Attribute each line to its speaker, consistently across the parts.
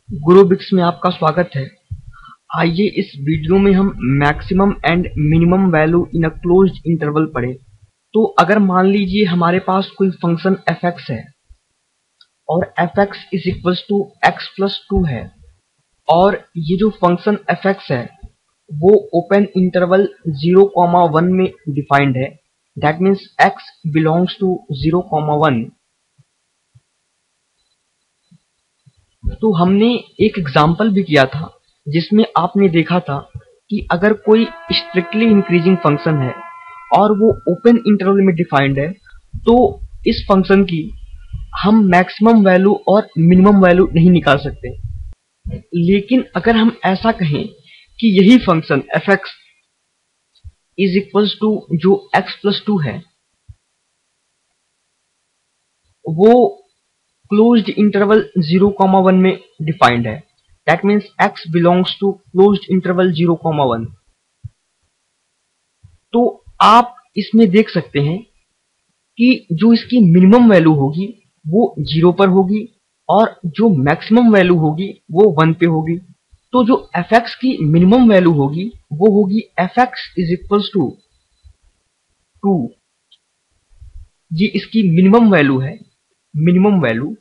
Speaker 1: गुरुबिक्स में आपका स्वागत है। आइए इस वीडियो में हम maximum and minimum value in a closed interval पढ़ें। तो अगर मान लीजिए हमारे पास कोई फंक्शन fx है और fx is equals to x plus 2 है और ये जो फंक्शन fx है वो ओपन इंटरवल 0,1 में डिफाइंड है। That means x belongs to 0,1। तो हमने एक एग्जाम्पल भी किया था जिसमें आपने देखा था कि अगर कोई स्ट्रिक्टली इंक्रीजिंग फंक्शन है और वो ओपन इंटरवल में डिफाइंड है तो इस फंक्शन की हम मैक्सिमम वैल्यू और मिनिमम वैल्यू नहीं निकाल सकते। लेकिन अगर हम ऐसा कहें कि यही function fx is equals to जो x प्लस 2 है वो क्लोज्ड इंटरवल 0,1 में डिफाइंड है। That means x belongs to closed interval 0,1। तो आप इसमें देख सकते हैं कि जो इसकी मिनिमम वैल्यू होगी वो 0 पर होगी और जो मैक्सिमम वैल्यू होगी वो 1 पे होगी। तो जो fx की मिनिमम वैल्यू होगी वो होगी fx इज इक्वल्स टू 2। ये इसकी मिनिमम वैल्यू है, मिनिमम वैल्यू।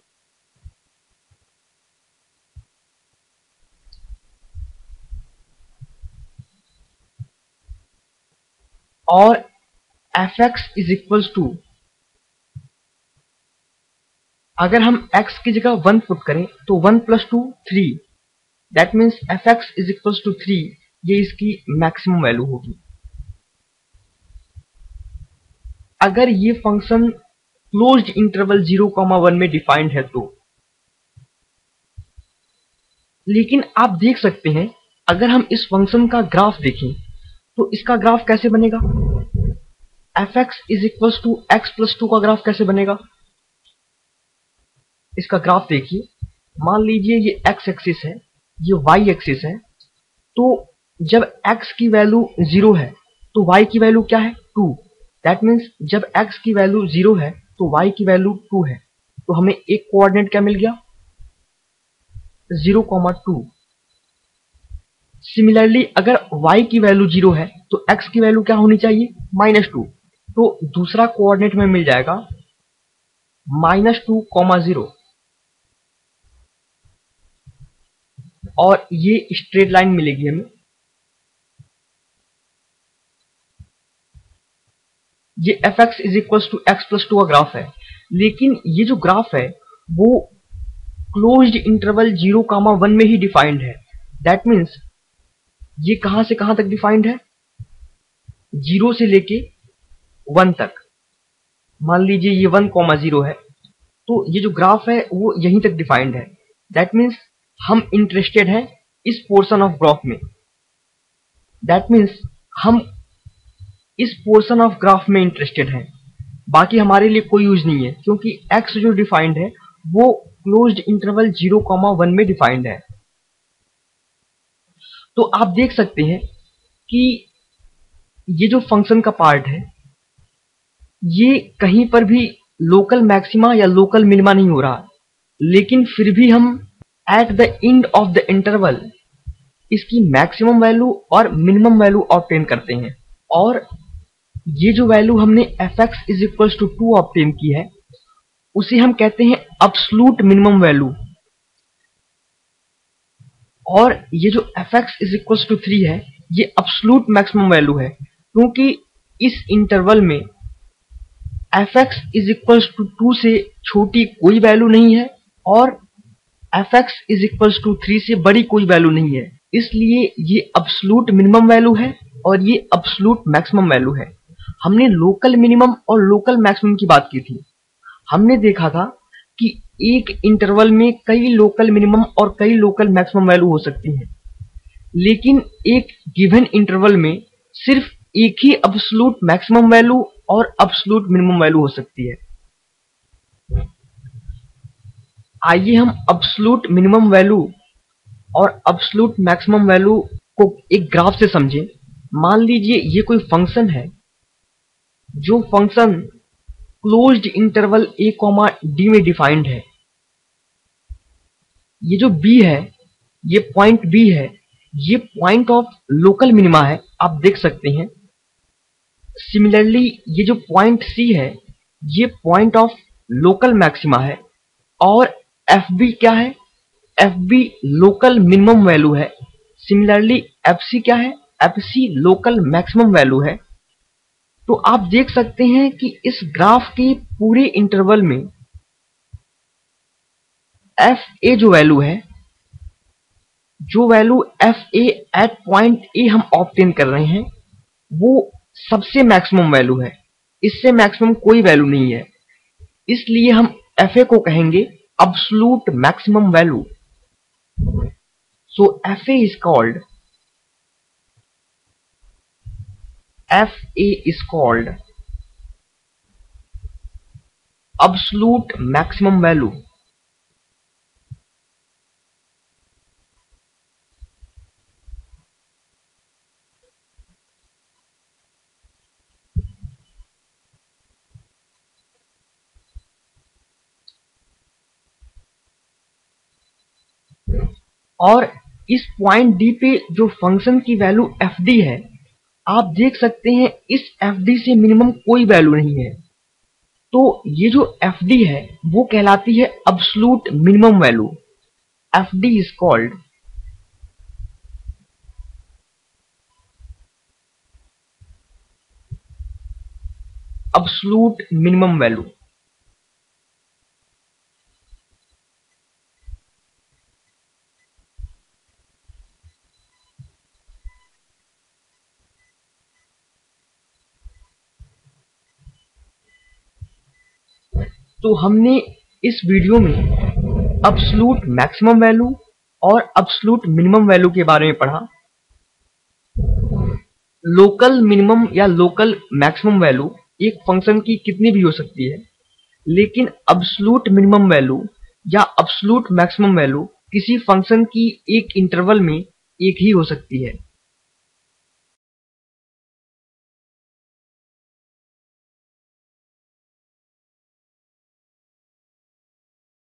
Speaker 1: और fx इज इक्वल्स टू, अगर हम x की जगह 1 पुट करें तो 1 plus 2 3। That means fx is equals to 3। ये इसकी मैक्सिमम वैल्यू होगी। अगर ये फंक्शन क्लोज्ड इंटरवल 0,1 में डिफाइंड है तो। लेकिन आप देख सकते हैं अगर हम इस फंक्शन का ग्राफ देखें तो इसका ग्राफ कैसे बनेगा। fx is equals to x plus 2 का ग्राफ कैसे बनेगा। इसका ग्राफ देखिए, मान लीजिए ये x एक्सिस है, ये y एक्सिस है। तो जब x की वैल्यू 0 है तो y की वैल्यू क्या है 2। दैट मीन्स जब x की वैल्यू 0 है तो y की वैल्यू 2 है। तो हमें एक कोऑर्डिनेट क्या मिल गया 0,2। सिमिलरली अगर y की वैल्यू 0 है तो x की वैल्यू क्या होनी चाहिए -2। तो दूसरा कोऑर्डिनेट में मिल जाएगा -2,0 और ये स्ट्रेट लाइन मिलेगी हमें। ये fx is equals to x plus 2 का ग्राफ है। लेकिन ये जो ग्राफ है वो क्लोज्ड इंटरवल 0,1 में ही डिफाइंड है। दैट मीन्स ये कहां से कहां तक डिफाइंड है 0 से लेके 1 तक। मान लीजिए ये 1,0 है तो ये जो ग्राफ है वो यहीं तक डिफाइंड है। दैट मीन्स हम इंटरेस्टेड हैं इस पोर्शन ऑफ ग्राफ में। दैट मीन्स हम इस पोर्शन ऑफ ग्राफ में इंटरेस्टेड हैं, बाकी हमारे लिए कोई यूज नहीं है क्योंकि x जो डिफाइंड है वो क्लोज्ड इंटरवल 0,1 में डिफाइंड है। तो आप देख सकते हैं कि ये जो फंक्शन का पार्ट है ये कहीं पर भी लोकल मैक्सिमा या लोकल मिनिमा नहीं हो रहा, लेकिन फिर भी हम at the end of the interval इसकी मैक्सिमम वैल्यू और मिनिमम वैल्यू ऑब्टेन करते हैं। और ये जो वैल्यू हमने fx is equals to 2 obtain की है उसे हम कहते हैं अब्सोल्यूट मिनिमम वैल्यू। और ये जो fx इज इक्वल्स टू 3 है ये अब्सोल्यूट मैक्सिमम वैल्यू है क्योंकि इस इंटरवल में fx इज इक्वल्स टू 2 से छोटी कोई वैल्यू नहीं है और fx इज इक्वल्स टू 3 से बड़ी कोई वैल्यू नहीं है। इसलिए ये अब्सोल्यूट मिनिमम वैल्यू है और ये अब्सोल्यूट मैक्सिमम वैल्यू है। हमने लोकल मिनिमम और लोकल मैक्सिमम की बात की थी। हमने देखा था कि एक इंटरवल में कई लोकल मिनिमम और कई लोकल मैक्सिमम वैल्यू हो सकती हैं, लेकिन एक गिवन इंटरवल में सिर्फ एक ही अब्सोल्यूट मैक्सिमम वैल्यू और अब्सोल्यूट मिनिमम वैल्यू हो सकती है। आइए हम अब्सोल्यूट मिनिमम वैल्यू और अब्सोल्यूट मैक्सिमम वैल्यू को एक ग्राफ से समझें। मान लीजिए ये कोई फंक्शन है जो function closed interval a, d में डिफाइंड है। ये जो b है ये पॉइंट बी है, ये पॉइंट ऑफ लोकल मिनिमा है, आप देख सकते हैं। सिमिलरली ये जो पॉइंट सी है, ये पॉइंट ऑफ लोकल मैक्सिमा है। और एफ बी क्या है? F B local minimum value है। सिमिलरली एफ सी क्या है? F C local maximum value है। तो आप देख सकते हैं कि इस ग्राफ के पूरे इंटरवल में एफ ए जो वैल्यू है, जो value F A at point A हम ऑब्टेन कर रहे हैं, वो सबसे मैक्सिमम वैल्यू है। इससे मैक्सिमम कोई वैल्यू नहीं है, इसलिए हम एफ ए को कहेंगे absolute maximum value. So F A is called absolute maximum value। और इस पॉइंट डी पे जो फंक्शन की वैल्यू एफ डी है, आप देख सकते हैं इस एफ डी से मिनिमम कोई वैल्यू नहीं है। तो ये जो एफ डी है वो कहलाती है absolute minimum value. F D is called absolute minimum value. तो हमने इस वीडियो में एब्सोल्यूट मैक्सिमम वैल्यू और एब्सोल्यूट मिनिमम वैल्यू के बारे में पढ़ा। लोकल मिनिमम या लोकल मैक्सिमम वैल्यू एक फंक्शन की कितनी भी हो सकती है, लेकिन एब्सोल्यूट मिनिमम वैल्यू या एब्सोल्यूट मैक्सिमम वैल्यू किसी फंक्शन की एक इंटरवल में एक ही हो सकती है।